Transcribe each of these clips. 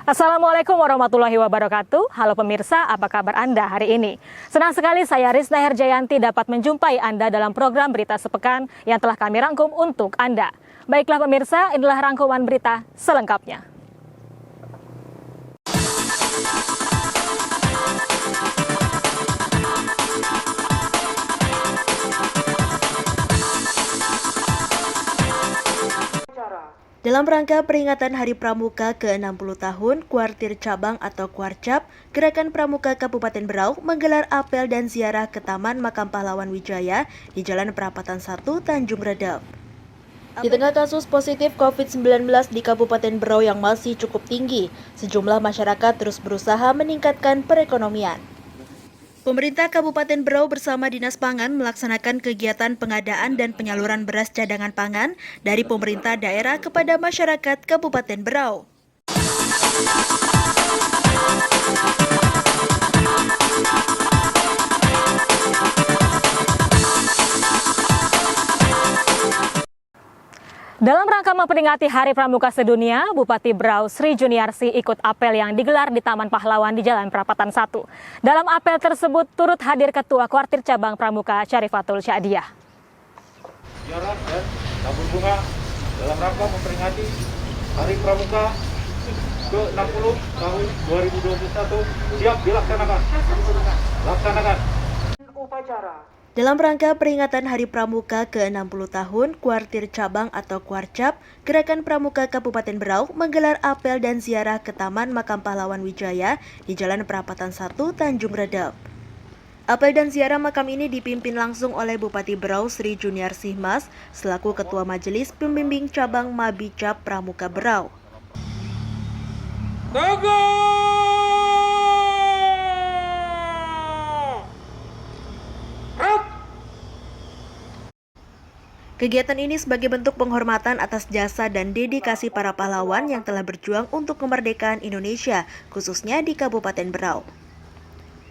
Assalamualaikum warahmatullahi wabarakatuh. Halo pemirsa, apa kabar Anda hari ini? Senang sekali saya Rizna Herjayanti dapat menjumpai Anda dalam program Berita Sepekan yang telah kami rangkum untuk Anda. Baiklah pemirsa, inilah rangkuman berita selengkapnya. Dalam rangka peringatan Hari Pramuka ke-60 tahun, Kuartir Cabang atau Kuarcap, Gerakan Pramuka Kabupaten Berau menggelar apel dan ziarah ke Taman Makam Pahlawan Wijaya di Jalan Perapatan 1, Tanjung Redep. Di tengah kasus positif COVID-19 di Kabupaten Berau yang masih cukup tinggi, sejumlah masyarakat terus berusaha meningkatkan perekonomian. Pemerintah Kabupaten Berau bersama Dinas Pangan melaksanakan kegiatan pengadaan dan penyaluran beras cadangan pangan dari pemerintah daerah kepada masyarakat Kabupaten Berau. Dalam rangka memperingati Hari Pramuka Sedunia, Bupati Berau Sri Juniarsi ikut apel yang digelar di Taman Pahlawan di Jalan Perapatan 1. Dalam apel tersebut turut hadir Ketua Kuartir Cabang Pramuka Syarifatul Syadiah. Ziarah dan tabur bunga dalam rangka memperingati Hari Pramuka ke-60 tahun 2021 siap dilaksanakan. Laksanakan upacara. Dalam rangka peringatan Hari Pramuka ke-60 tahun, Kuartir Cabang atau Kuarcap, Gerakan Pramuka Kabupaten Berau menggelar apel dan ziarah ke Taman Makam Pahlawan Wijaya di Jalan Perapatan 1, Tanjung Redep. Apel dan ziarah makam ini dipimpin langsung oleh Bupati Berau Sri Juniarsi Mas selaku Ketua Majelis Pembimbing Cabang Mabicap Pramuka Berau. Kegiatan ini sebagai bentuk penghormatan atas jasa dan dedikasi para pahlawan yang telah berjuang untuk kemerdekaan Indonesia, khususnya di Kabupaten Berau.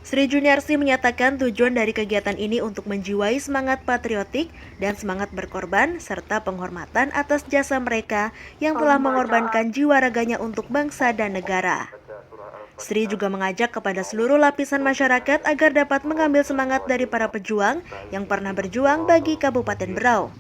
Sri Juniarsi menyatakan tujuan dari kegiatan ini untuk menjiwai semangat patriotik dan semangat berkorban, serta penghormatan atas jasa mereka yang telah mengorbankan jiwa raganya untuk bangsa dan negara. Sri juga mengajak kepada seluruh lapisan masyarakat agar dapat mengambil semangat dari para pejuang yang pernah berjuang bagi Kabupaten Berau,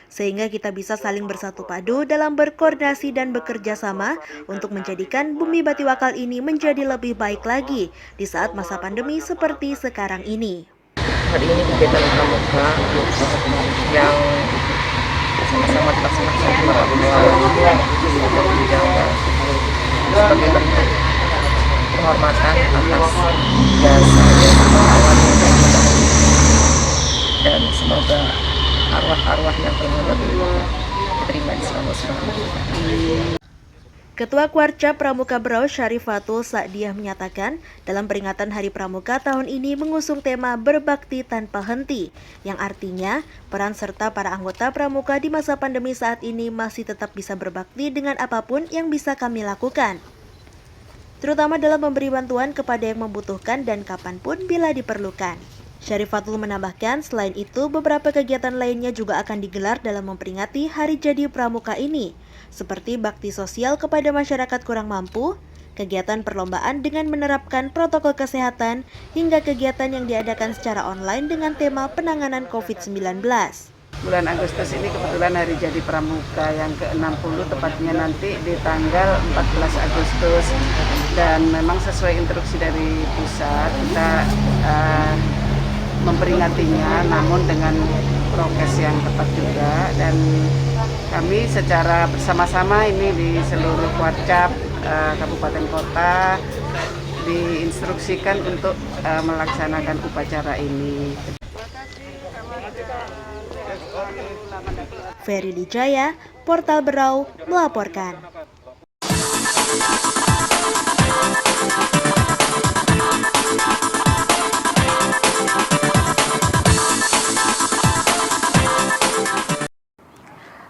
sehingga kita bisa saling bersatu padu dalam berkoordinasi dan bekerja sama untuk menjadikan Bumi Batiwakal ini menjadi lebih baik lagi di saat masa pandemi seperti sekarang ini. Hari ini kegiatan pramuka yang sama-sama dilaksanakan para pahlawan dijaga sebagai bentuk penghormatan atas jasa pahlawan yang telah mendahului, dan semoga arwah-arwah yang telah diterima di Allah Subhanahu wa Ta'ala. Ketua Kuarcap Pramuka Berau Syarifatul Syadiah menyatakan, dalam peringatan Hari Pramuka tahun ini mengusung tema berbakti tanpa henti, yang artinya peran serta para anggota pramuka di masa pandemi saat ini masih tetap bisa berbakti dengan apapun yang bisa kami lakukan, terutama dalam memberi bantuan kepada yang membutuhkan dan kapanpun bila diperlukan. Syarifatul menambahkan, selain itu beberapa kegiatan lainnya juga akan digelar dalam memperingati Hari Jadi Pramuka ini, seperti bakti sosial kepada masyarakat kurang mampu, kegiatan perlombaan dengan menerapkan protokol kesehatan, hingga kegiatan yang diadakan secara online dengan tema penanganan COVID-19. Bulan Agustus ini kebetulan Hari Jadi Pramuka yang ke-60, tepatnya nanti di tanggal 14 Agustus. Dan memang sesuai instruksi dari pusat, kita memperingatinya namun dengan prokes yang tepat juga, dan kami secara bersama-sama ini di seluruh Kuarcap kabupaten kota diinstruksikan untuk melaksanakan upacara ini. Ferry Lijaya, Portal Berau melaporkan.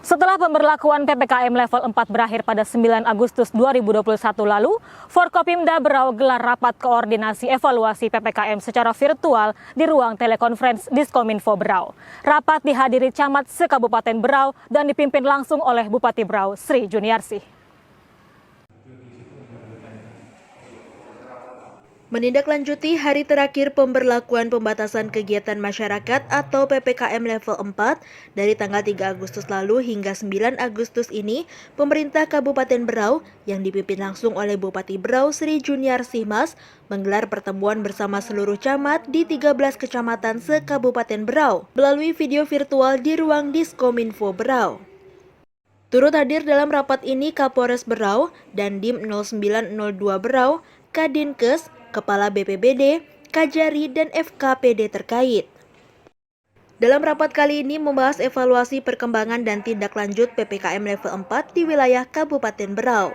Setelah pemberlakuan PPKM level 4 berakhir pada 9 Agustus 2021 lalu, Forkopimda Berau gelar rapat koordinasi evaluasi PPKM secara virtual di ruang telekonferensi Diskominfo Berau. Rapat dihadiri camat se-Kabupaten Berau dan dipimpin langsung oleh Bupati Berau Sri Juniarsi. Menindaklanjuti hari terakhir pemberlakuan pembatasan kegiatan masyarakat atau PPKM level 4 dari tanggal 3 Agustus lalu hingga 9 Agustus ini, pemerintah Kabupaten Berau yang dipimpin langsung oleh Bupati Berau Sri Juniarsih Mas menggelar pertemuan bersama seluruh camat di 13 kecamatan se-Kabupaten Berau melalui video virtual di ruang Diskominfo Berau. Turut hadir dalam rapat ini Kapolres Berau, Dandim 0902 Berau, Kadinkes, Kepala BPBD, Kajari, dan FKPD terkait. Dalam rapat kali ini membahas evaluasi perkembangan dan tindak lanjut PPKM level 4 di wilayah Kabupaten Berau.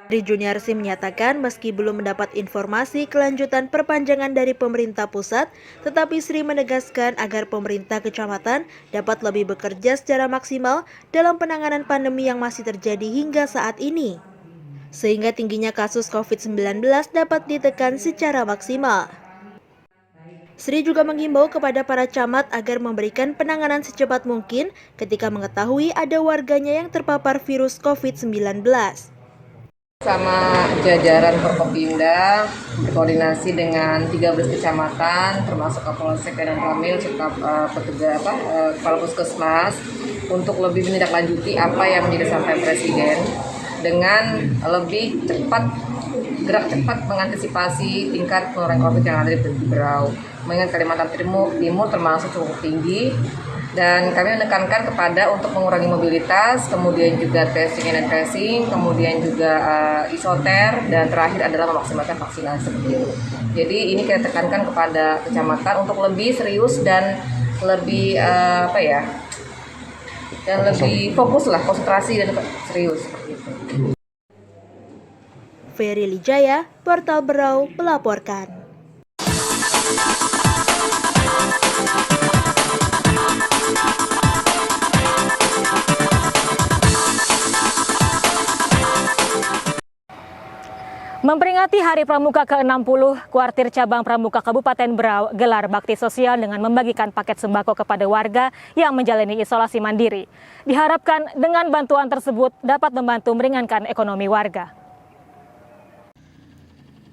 Sri Juniarsih menyatakan meski belum mendapat informasi kelanjutan perpanjangan dari pemerintah pusat, tetapi Sri menegaskan agar pemerintah kecamatan dapat lebih bekerja secara maksimal dalam penanganan pandemi yang masih terjadi hingga saat ini, sehingga tingginya kasus COVID-19 dapat ditekan secara maksimal. Sri juga menghimbau kepada para camat agar memberikan penanganan secepat mungkin ketika mengetahui ada warganya yang terpapar virus COVID-19. Sama jajaran Forkopimda berkoordinasi dengan 13 kecamatan termasuk Kapolsek dan Ramil serta petugas kepala puskesmas untuk lebih menindaklanjuti apa yang menjadi sampaian Presiden dengan lebih cepat, gerak cepat mengantisipasi tingkat penularan COVID yang ada di Berau. Mengingat Kalimantan Timur termasuk cukup tinggi, dan kami menekankan kepada untuk mengurangi mobilitas, kemudian juga testing and tracing, kemudian juga isoter, dan terakhir adalah memaksimalkan vaksinasi. Jadi ini kita tekankan kepada kecamatan untuk lebih serius dan lebih lebih fokus lah, konsentrasi dan serius. Ferry Lijaya, Portal Berau melaporkan. Memperingati Hari Pramuka ke-60, Kuartir Cabang Pramuka Kabupaten Berau gelar bakti sosial dengan membagikan paket sembako kepada warga yang menjalani isolasi mandiri. Diharapkan dengan bantuan tersebut dapat membantu meringankan ekonomi warga.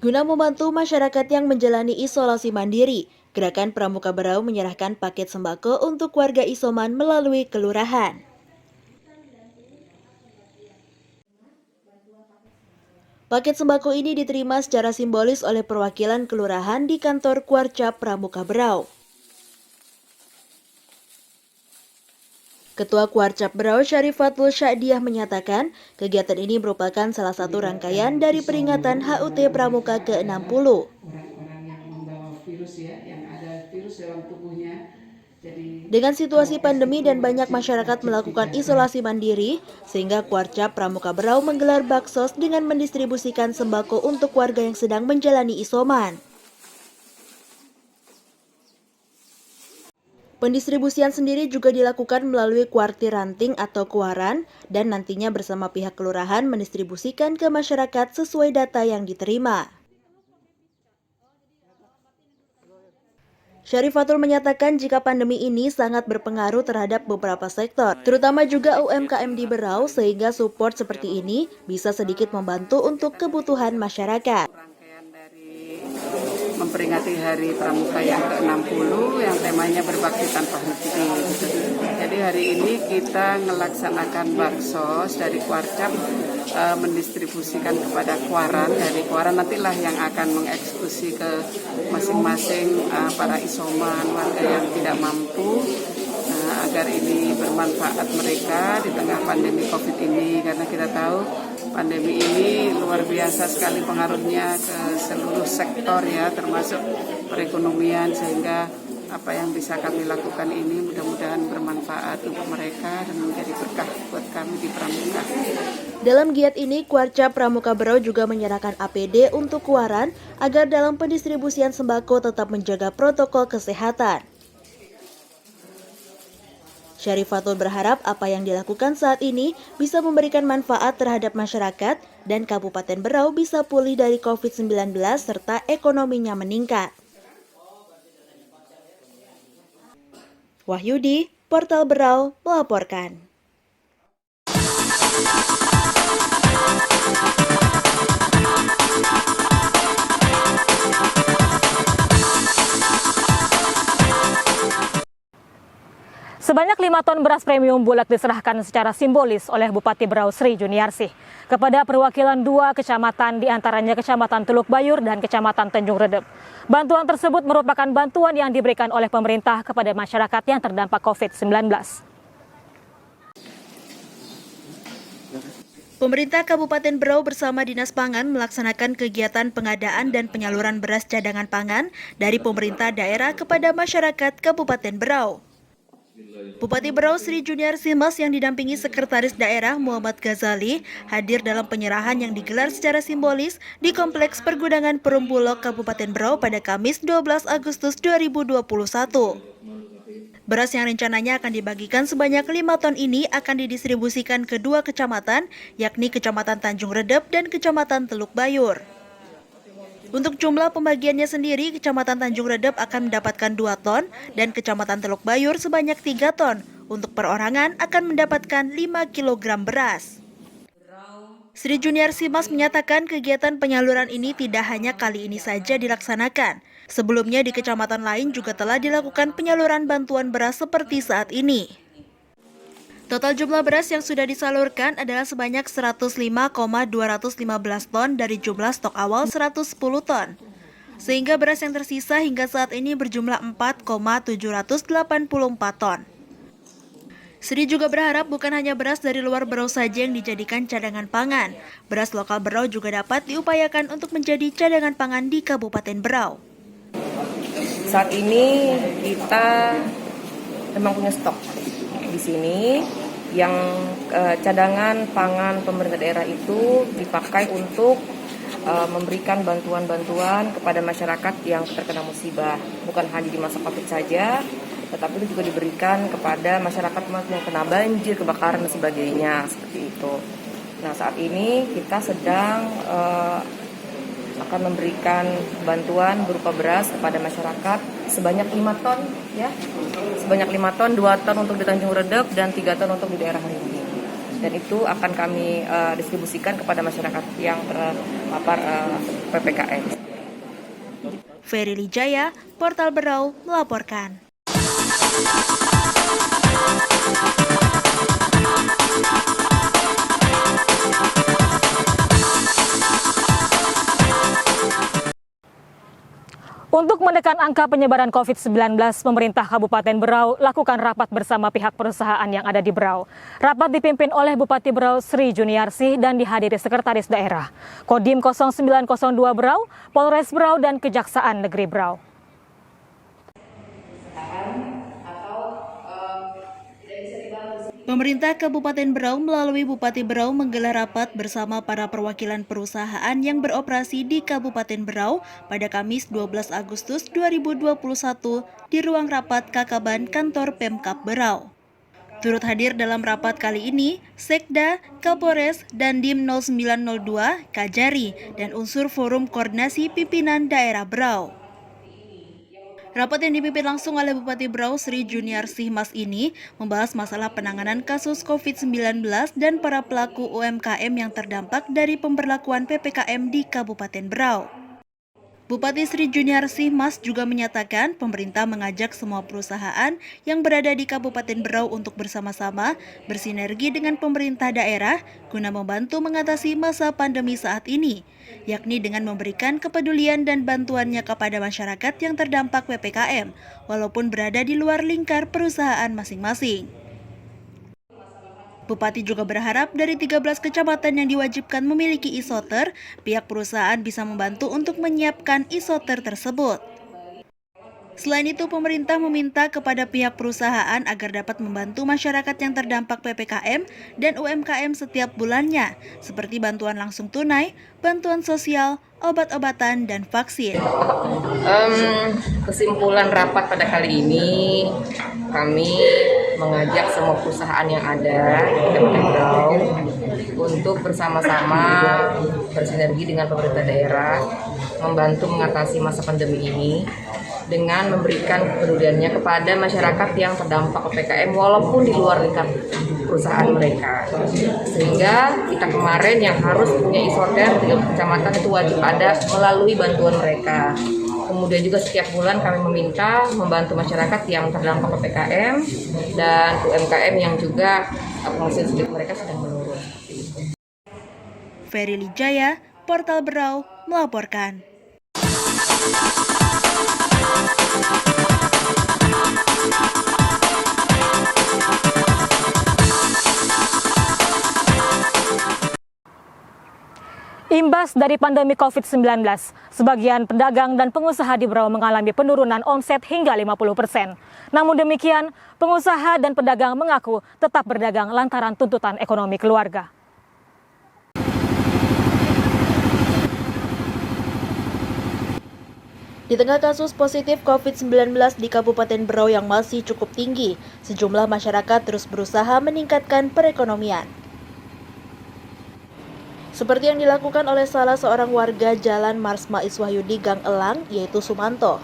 Guna membantu masyarakat yang menjalani isolasi mandiri, Gerakan Pramuka Berau menyerahkan paket sembako untuk warga isoman melalui kelurahan. Paket sembako ini diterima secara simbolis oleh perwakilan kelurahan di kantor Kuarcap Pramuka Berau. Ketua Kuarcap Berau Syarifatul Syadiah menyatakan kegiatan ini merupakan salah satu rangkaian dari peringatan HUT Pramuka ke-60. Orang-orang yang membawa virus yang ada virus dalam tubuhnya. Dengan situasi pandemi dan banyak masyarakat melakukan isolasi mandiri, sehingga Kuarcap Pramuka Berau menggelar baksos dengan mendistribusikan sembako untuk warga yang sedang menjalani isoman. Pendistribusian sendiri juga dilakukan melalui kuartir ranting atau kuaran dan nantinya bersama pihak kelurahan mendistribusikan ke masyarakat sesuai data yang diterima. Syarifatul menyatakan jika pandemi ini sangat berpengaruh terhadap beberapa sektor, terutama juga UMKM di Berau, sehingga support seperti ini bisa sedikit membantu untuk kebutuhan masyarakat. Memperingati Hari Pramuka yang ke-60 yang temanya berbakti tanpa henti. Jadi hari ini kita melaksanakan baksos dari Kuarcap mendistribusikan kepada kuaran. Dari kuaran nantilah yang akan mengeksekusi ke masing-masing para isoman, warga yang tidak mampu, agar ini bermanfaat mereka di tengah pandemi COVID ini, karena kita tahu pandemi ini luar biasa sekali pengaruhnya ke seluruh sektor termasuk perekonomian, sehingga apa yang bisa kami lakukan ini mudah-mudahan bermanfaat untuk mereka dan menjadi berkah buat kami di Pramuka. Dalam giat ini, Kuarcap Pramuka Berau juga menyerahkan APD untuk kuaran agar dalam pendistribusian sembako tetap menjaga protokol kesehatan. Syarifatul berharap apa yang dilakukan saat ini bisa memberikan manfaat terhadap masyarakat dan Kabupaten Berau bisa pulih dari COVID-19 serta ekonominya meningkat. Wahyudi, Portal Berau melaporkan. Sebanyak 5 ton beras premium bulak diserahkan secara simbolis oleh Bupati Berau Sri Juniarsih kepada perwakilan 2 kecamatan, diantaranya Kecamatan Teluk Bayur dan Kecamatan Tanjung Redep. Bantuan tersebut merupakan bantuan yang diberikan oleh pemerintah kepada masyarakat yang terdampak COVID-19. Pemerintah Kabupaten Berau bersama Dinas Pangan melaksanakan kegiatan pengadaan dan penyaluran beras cadangan pangan dari pemerintah daerah kepada masyarakat Kabupaten Berau. Bupati Berau Sri Juniarsih yang didampingi Sekretaris Daerah Muhammad Ghazali hadir dalam penyerahan yang digelar secara simbolis di Kompleks Pergudangan Perumbulok Kabupaten Berau pada Kamis 12 Agustus 2021. Beras yang rencananya akan dibagikan sebanyak 5 ton ini akan didistribusikan ke 2 kecamatan, yakni Kecamatan Tanjung Redep dan Kecamatan Teluk Bayur. Untuk jumlah pembagiannya sendiri, Kecamatan Tanjung Redep akan mendapatkan 2 ton dan Kecamatan Teluk Bayur sebanyak 3 ton. Untuk perorangan akan mendapatkan 5 kg beras. Sri Juniarsih menyatakan kegiatan penyaluran ini tidak hanya kali ini saja dilaksanakan. Sebelumnya di kecamatan lain juga telah dilakukan penyaluran bantuan beras seperti saat ini. Total jumlah beras yang sudah disalurkan adalah sebanyak 105,215 ton dari jumlah stok awal 110 ton. Sehingga beras yang tersisa hingga saat ini berjumlah 4,784 ton. Sri juga berharap bukan hanya beras dari luar Berau saja yang dijadikan cadangan pangan. Beras lokal Berau juga dapat diupayakan untuk menjadi cadangan pangan di Kabupaten Berau. Saat ini kita memang punya stok di sini yang cadangan pangan pemerintah daerah itu dipakai untuk memberikan bantuan-bantuan kepada masyarakat yang terkena musibah. Bukan hanya di masa COVID saja, tetapi itu juga diberikan kepada masyarakat yang kena banjir, kebakaran, dan sebagainya, seperti itu. Nah, saat ini kita sedang akan memberikan bantuan berupa beras kepada masyarakat sebanyak 5 ton, ya, sebanyak 5 ton, 2 ton untuk di Tanjung Redep dan 3 ton untuk di daerah Harimau. Dan itu akan kami distribusikan kepada masyarakat yang terpapar PPKM. Ferry Lijaya, Portal Berau melaporkan. Untuk menekan angka penyebaran COVID-19, pemerintah Kabupaten Berau lakukan rapat bersama pihak perusahaan yang ada di Berau. Rapat dipimpin oleh Bupati Berau Sri Juniarsih dan dihadiri Sekretaris Daerah, Kodim 0902 Berau, Polres Berau, dan Kejaksaan Negeri Berau. Pemerintah Kabupaten Berau melalui Bupati Berau menggelar rapat bersama para perwakilan perusahaan yang beroperasi di Kabupaten Berau pada Kamis 12 Agustus 2021 di ruang rapat Kakaban Kantor Pemkab Berau. Turut hadir dalam rapat kali ini, Sekda, Kapolres, dan Dim 0902, Kajari, dan unsur Forum Koordinasi Pimpinan Daerah Berau. Rapat yang dipimpin langsung oleh Bupati Berau Sri Juniarsih ini membahas masalah penanganan kasus COVID-19 dan para pelaku UMKM yang terdampak dari pemberlakuan PPKM di Kabupaten Berau. Bupati Sri Juniarsih juga menyatakan pemerintah mengajak semua perusahaan yang berada di Kabupaten Berau untuk bersama-sama bersinergi dengan pemerintah daerah guna membantu mengatasi masa pandemi saat ini, yakni dengan memberikan kepedulian dan bantuannya kepada masyarakat yang terdampak PPKM, walaupun berada di luar lingkar perusahaan masing-masing. Bupati juga berharap dari 13 kecamatan yang diwajibkan memiliki isoter, pihak perusahaan bisa membantu untuk menyiapkan isoter tersebut. Selain itu, pemerintah meminta kepada pihak perusahaan agar dapat membantu masyarakat yang terdampak PPKM dan UMKM setiap bulannya, seperti bantuan langsung tunai, bantuan sosial, obat-obatan, dan vaksin. Kesimpulan rapat pada kali ini, kami mengajak semua perusahaan yang ada di Kabupaten Berau untuk bersama-sama bersinergi dengan pemerintah daerah, membantu mengatasi masa pandemi ini dengan memberikan kepeduliannya kepada masyarakat yang terdampak PPKM walaupun di luar lingkap perusahaan mereka. Sehingga kita kemarin yang harus punya isoter di kecamatan itu wajib ada melalui bantuan mereka. Kemudian juga setiap bulan kami meminta membantu masyarakat yang terdampak PPKM dan UMKM yang juga penghasilan sedikit mereka sedang menurun. Ferry Lijaya, Portal Berau, melaporkan. Imbas dari pandemi COVID-19, sebagian pedagang dan pengusaha di Berau mengalami penurunan omset hingga 50%. Namun demikian, pengusaha dan pedagang mengaku tetap berdagang lantaran tuntutan ekonomi keluarga. Di tengah kasus positif COVID-19 di Kabupaten Berau yang masih cukup tinggi, sejumlah masyarakat terus berusaha meningkatkan perekonomian. Seperti yang dilakukan oleh salah seorang warga Jalan Marsma Iswahyudi Gang Elang, yaitu Sumanto.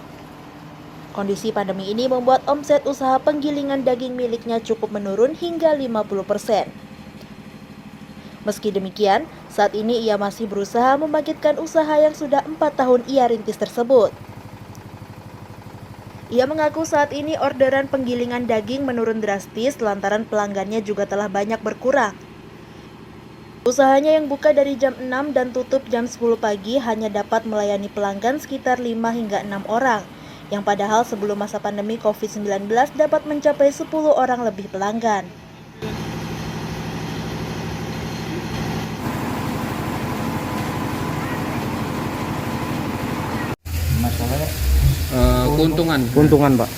Kondisi pandemi ini membuat omset usaha penggilingan daging miliknya cukup menurun hingga 50%. Meski demikian, saat ini ia masih berusaha membangkitkan usaha yang sudah 4 tahun ia rintis tersebut. Ia mengaku saat ini orderan penggilingan daging menurun drastis lantaran pelanggannya juga telah banyak berkurang. Usahanya yang buka dari jam 6 dan tutup jam 10 pagi hanya dapat melayani pelanggan sekitar 5 hingga 6 orang, yang padahal sebelum masa pandemi COVID-19 dapat mencapai 10 orang lebih pelanggan. Masalahnya Keuntungan, Pak.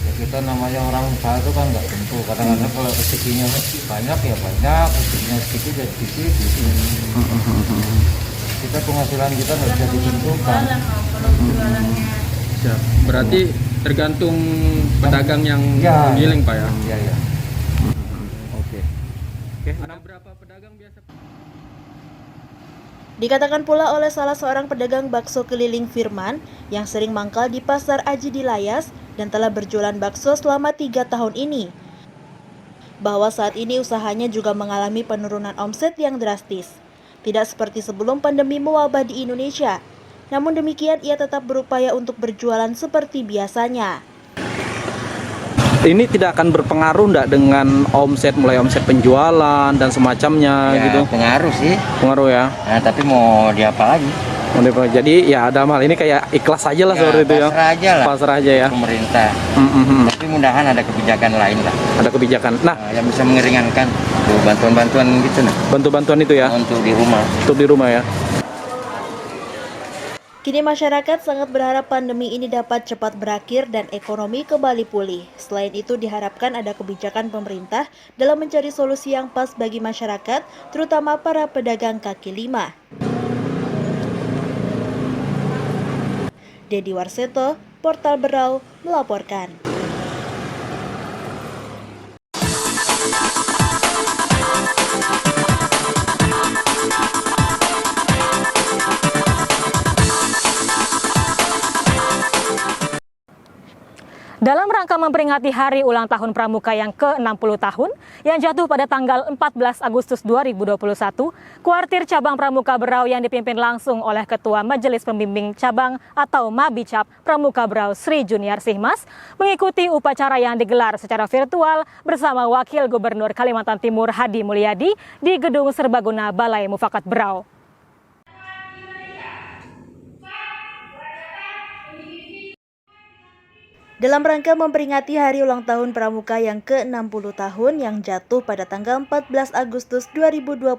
ya kita namanya orang usaha itu kan nggak tentu. Kadang-kadang kalau rezekinya banyak ya banyak, rezekinya sedikit ya sedikit. Kita penghasilan kita nggak bisa ditentukan. Siap. Berarti tergantung pedagang yang Ya, menggiling, Pak ya. Iya ya. Oke. Ada berapa pedagang biasa? Dikatakan pula oleh salah seorang pedagang bakso keliling Firman yang sering mangkal di Pasar Aji di Layas dan telah berjualan bakso selama 3 tahun ini, bahwa saat ini usahanya juga mengalami penurunan omset yang drastis. Tidak seperti sebelum pandemi mewabah di Indonesia. Namun demikian ia tetap berupaya untuk berjualan seperti biasanya. Ini tidak akan berpengaruh enggak dengan mulai omset penjualan dan semacamnya Ya, gitu? pengaruh sih. Pengaruh ya. Nah, tapi mau diapa lagi? Jadi ya ada hal ini kayak ikhlas aja lah seperti itu ya. Pasrah aja lah. Pasrah aja ya. Pemerintah. Tapi mudahan ada kebijakan lain lah. Ada kebijakan. Nah, Yang bisa mengeringankan tuh bantuan-bantuan gitu nah. bantuan itu ya Untuk di rumah. untuk di rumah ya. Kini masyarakat sangat berharap pandemi ini dapat cepat berakhir dan ekonomi kembali pulih. Selain itu diharapkan ada kebijakan pemerintah dalam mencari solusi yang pas bagi masyarakat, terutama para pedagang kaki lima. Dedi Warseto, Portal Berau, melaporkan. Dalam rangka memperingati Hari Ulang Tahun Pramuka yang ke-60 tahun yang jatuh pada tanggal 14 Agustus 2021, Kuartir Cabang Pramuka Berau yang dipimpin langsung oleh Ketua Majelis Pembimbing Cabang atau Mabicab Pramuka Berau Sri Juniarsih Mas mengikuti upacara yang digelar secara virtual bersama Wakil Gubernur Kalimantan Timur Hadi Mulyadi di Gedung Serbaguna Balai Mufakat Berau. Dalam rangka memperingati Hari Ulang Tahun Pramuka yang ke-60 tahun yang jatuh pada tanggal 14 Agustus 2021,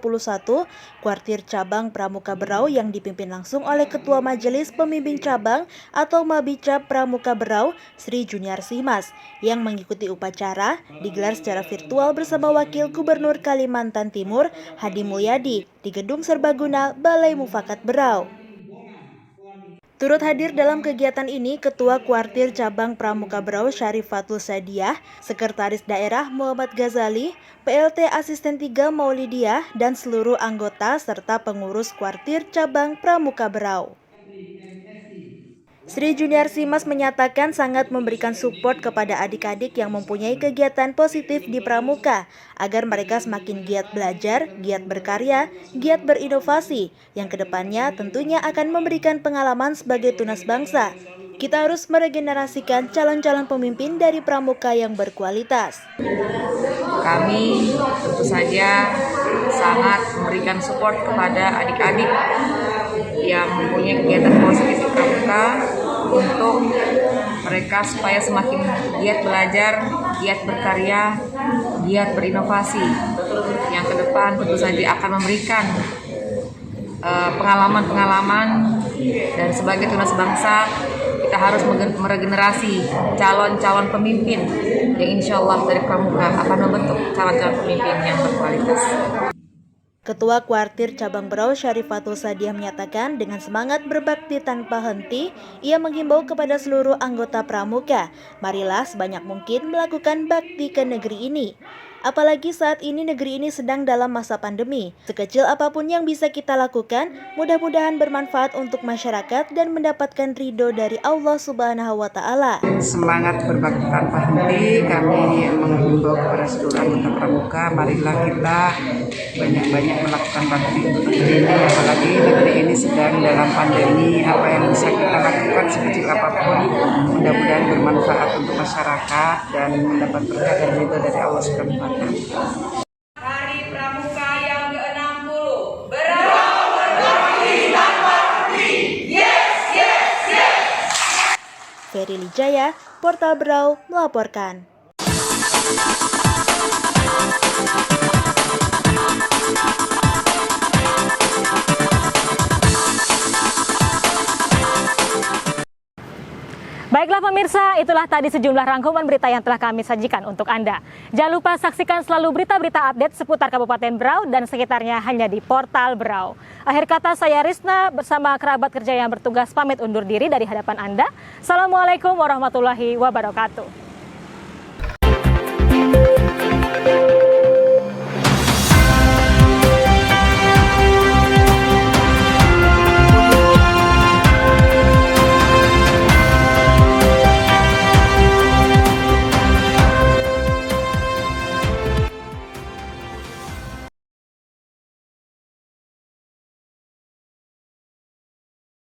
Kuartir Cabang Pramuka Berau yang dipimpin langsung oleh Ketua Majelis Pembimbing Cabang atau Mabicab Pramuka Berau, Sri Juniarsih Mas, yang mengikuti upacara digelar secara virtual bersama Wakil Gubernur Kalimantan Timur, Hadi Mulyadi, di Gedung Serbaguna Balai Mufakat Berau. Turut hadir dalam kegiatan ini Ketua Kuartir Cabang Pramuka Berau Syarifatul Sadiah, Sekretaris Daerah Muhammad Ghazali, PLT Asisten 3 Maulidiah, dan seluruh anggota serta pengurus Kuartir Cabang Pramuka Berau. Sri Juniarsi Mas menyatakan sangat memberikan support kepada adik-adik yang mempunyai kegiatan positif di Pramuka agar mereka semakin giat belajar, giat berkarya, giat berinovasi yang kedepannya tentunya akan memberikan pengalaman sebagai tunas bangsa. Kita harus meregenerasikan calon-calon pemimpin dari Pramuka yang berkualitas. Kami tentu saja sangat memberikan support kepada adik-adik yang mempunyai kegiatan positif di Pramuka untuk mereka supaya semakin giat belajar, giat berkarya, giat berinovasi. Yang ke depan tentu saja akan memberikan pengalaman-pengalaman, dan sebagai tunas bangsa kita harus meregenerasi calon-calon pemimpin yang insya Allah dari Pramuka akan membentuk calon-calon pemimpin yang berkualitas. Ketua Kuartir Cabang Berau Syarifatul Sadiah menyatakan dengan semangat berbakti tanpa henti, ia menghimbau kepada seluruh anggota Pramuka, marilah sebanyak mungkin melakukan bakti ke negeri ini. Apalagi saat ini negeri ini sedang dalam masa pandemi. Sekecil apapun yang bisa kita lakukan, mudah-mudahan bermanfaat untuk masyarakat dan mendapatkan ridho dari Allah Subhanahu wa Ta'ala. Semangat berbakti tanpa henti, kami menghimbau kepada seluruh anggota Pramuka, marilah kita banyak-banyak melakukan bakti untuk negeri ini, apalagi negeri ini sedang dalam pandemi. Apa yang bisa kita lakukan sekecil apapun, mudah-mudahan bermanfaat untuk masyarakat dan mendapat berkah dan ridho dari Allah Subhanahu wa Ta'ala. Hari Pramuka yang ke-60 berbakti tanpa henti. Yes, yes, yes. Ferry Lijaya, Portal Berau melaporkan. Baiklah pemirsa, itulah tadi sejumlah rangkuman berita yang telah kami sajikan untuk Anda. Jangan lupa saksikan selalu berita-berita update seputar Kabupaten Berau dan sekitarnya hanya di Portal Berau. Akhir kata saya Risna bersama kerabat kerja yang bertugas pamit undur diri dari hadapan Anda. Assalamualaikum warahmatullahi wabarakatuh.